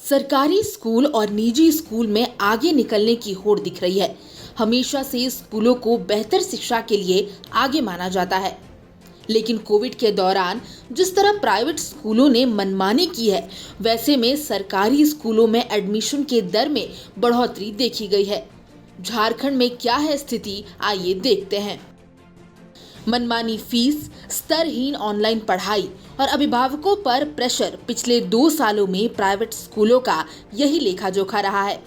सरकारी स्कूल और निजी स्कूल में आगे निकलने की होड़ दिख रही है। हमेशा से स्कूलों को बेहतर शिक्षा के लिए आगे माना जाता है, लेकिन कोविड के दौरान जिस तरह प्राइवेट स्कूलों ने मनमानी की है, वैसे में सरकारी स्कूलों में एडमिशन के दर में बढ़ोतरी देखी गई है। झारखंड में क्या है स्थिति, आइए देखते हैं। मनमानी फीस, स्तरहीन ऑनलाइन पढ़ाई और अभिभावकों पर प्रेशर पिछले 2 सालों में प्राइवेट स्कूलों का यही लेखा जोखा रहा है।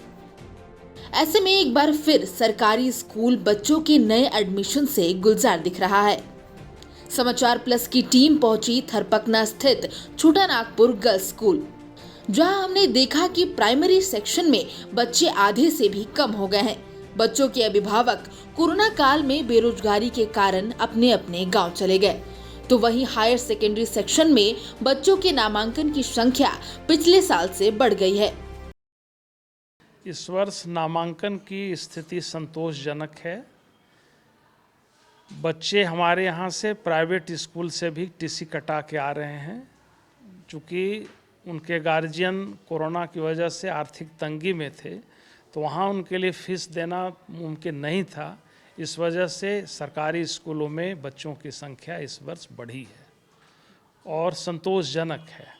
ऐसे में एक बार फिर सरकारी स्कूल बच्चों के नए एडमिशन से गुलजार दिख रहा है। समाचार प्लस की टीम पहुंची थरपकना स्थित छोटा नागपुर गर्ल्स स्कूल, जहां हमने देखा कि प्राइमरी सेक्शन में बच्चे आधे से भी कम हो गए हैं। बच्चों के अभिभावक कोरोना काल में बेरोजगारी के कारण अपने अपने गांव चले गए, तो वहीं हायर सेकेंडरी सेक्शन में बच्चों के नामांकन की संख्या पिछले साल से बढ़ गई है। इस वर्ष नामांकन की स्थिति संतोषजनक है। बच्चे हमारे यहाँ से प्राइवेट स्कूल से भी टीसी कटा के आ रहे हैं, चूँकि उनके गार्जियन कोरोना की वजह से आर्थिक तंगी में थे, तो वहाँ उनके लिए फीस देना मुमकिन नहीं था। इस वजह से सरकारी स्कूलों में बच्चों की संख्या इस वर्ष बढ़ी है और संतोषजनक है।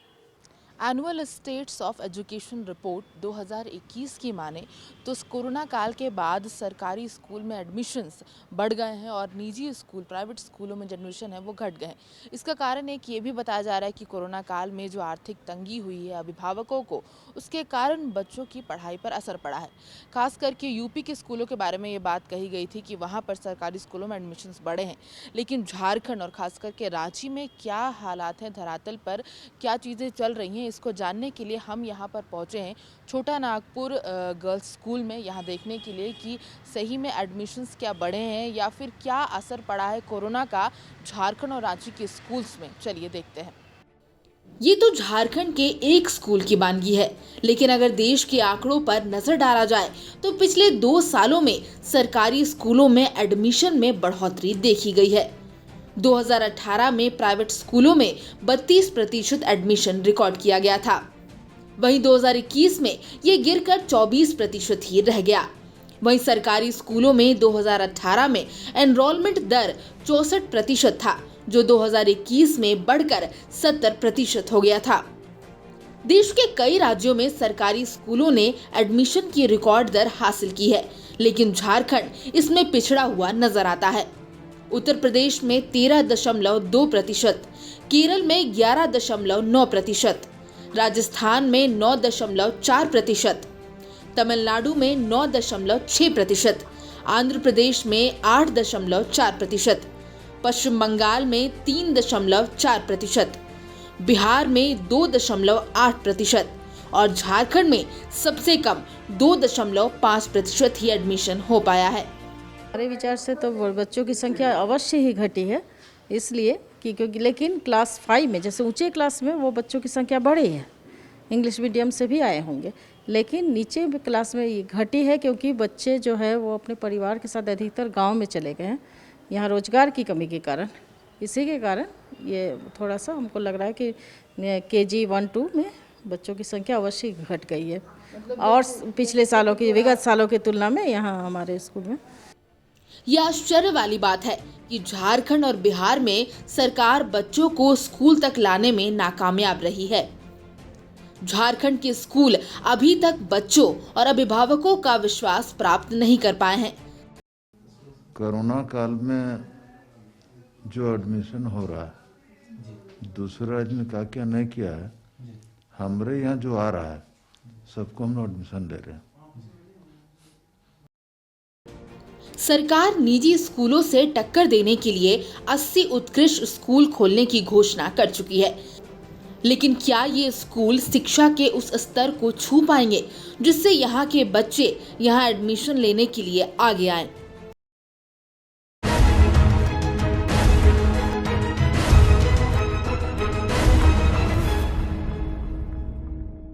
Annual states of education report 2021 की माने तो कोरोना काल के बाद सरकारी स्कूल में एडमिशन्स बढ़ गए हैं और निजी स्कूल, प्राइवेट स्कूलों में जो एडमिशन है वो घट गए हैं। इसका कारण एक ये भी बताया जा रहा है कि कोरोना काल में जो आर्थिक तंगी हुई है अभिभावकों को, उसके कारण बच्चों की पढ़ाई पर असर पड़ा है। खास करके यूपी के स्कूलों के बारे में ये बात कही गई थी कि वहाँ पर सरकारी स्कूलों में एडमिशन्स बढ़े हैं, लेकिन झारखंड और खास करके रांची में क्या हालात हैं, धरातल पर क्या चीज़ें चल रही हैं, इसको जानने के लिए हम यहाँ पर पहुँचे हैं छोटा नागपुर गर्ल्स स्कूल में, यहाँ देखने के लिए कि सही में एडमिशन्स क्या बढ़े हैं या फिर क्या असर पड़ा है कोरोना का झारखंड और रांची के स्कूल्स में। चलिए देखते हैं। ये तो झारखंड के एक स्कूल की वानगी है, लेकिन अगर देश के आंकड़ों पर नजर डाला जाए तो पिछले 2 सालों में सरकारी स्कूलों में एडमिशन में बढ़ोतरी देखी गई है। 2018 में प्राइवेट स्कूलों में 32% एडमिशन रिकॉर्ड किया गया था, वहीं 2021 में ये गिरकर 24% ही रह गया। वहीं सरकारी स्कूलों में 2018 में एनरोलमेंट दर 64% था, जो 2021 में बढ़कर 70% हो गया था। देश के कई राज्यों में सरकारी स्कूलों ने एडमिशन की रिकॉर्ड दर हासिल की है, लेकिन झारखंड इसमें पिछड़ा हुआ नजर आता है। उत्तर प्रदेश में 13.2%, केरल में 11.9%, राजस्थान में 9.4%, तमिलनाडु में 9.6%, आंध्र प्रदेश में 8.4%, पश्चिम बंगाल में 3.4%, बिहार में 2.8% और झारखंड में सबसे कम 2.5% ही एडमिशन हो पाया है। हमारे विचार से तो बच्चों की संख्या अवश्य ही घटी है, इसलिए कि क्योंकि लेकिन क्लास 5 में जैसे ऊंचे क्लास में वो बच्चों की संख्या बढ़ी है, इंग्लिश मीडियम से भी आए होंगे, लेकिन नीचे क्लास में ये घटी है क्योंकि बच्चे जो है वो अपने परिवार के साथ अधिकतर गांव में चले गए हैं, यहाँ रोजगार की कमी के कारण। इसी के कारण ये थोड़ा सा हमको लग रहा है कि KG 1-2 में बच्चों की संख्या अवश्य घट गई है और पिछले सालों की, विगत सालों की तुलना में यहाँ हमारे स्कूल में। यह आश्चर्य वाली बात है कि झारखंड और बिहार में सरकार बच्चों को स्कूल तक लाने में नाकामयाब रही है। झारखंड के स्कूल अभी तक बच्चों और अभिभावकों का विश्वास प्राप्त नहीं कर पाए हैं। कोरोना काल में जो एडमिशन हो रहा है, दूसरे राज्य में क्या नहीं किया है, हमारे यहाँ जो आ रहा है सबको हम एडमिशन ले रहे हैं। सरकार निजी स्कूलों से टक्कर देने के लिए 80 उत्कृष्ट स्कूल खोलने की घोषणा कर चुकी है, लेकिन क्या ये स्कूल शिक्षा के उस स्तर को छू पाएंगे जिससे यहाँ के बच्चे यहाँ एडमिशन लेने के लिए आगे आएं?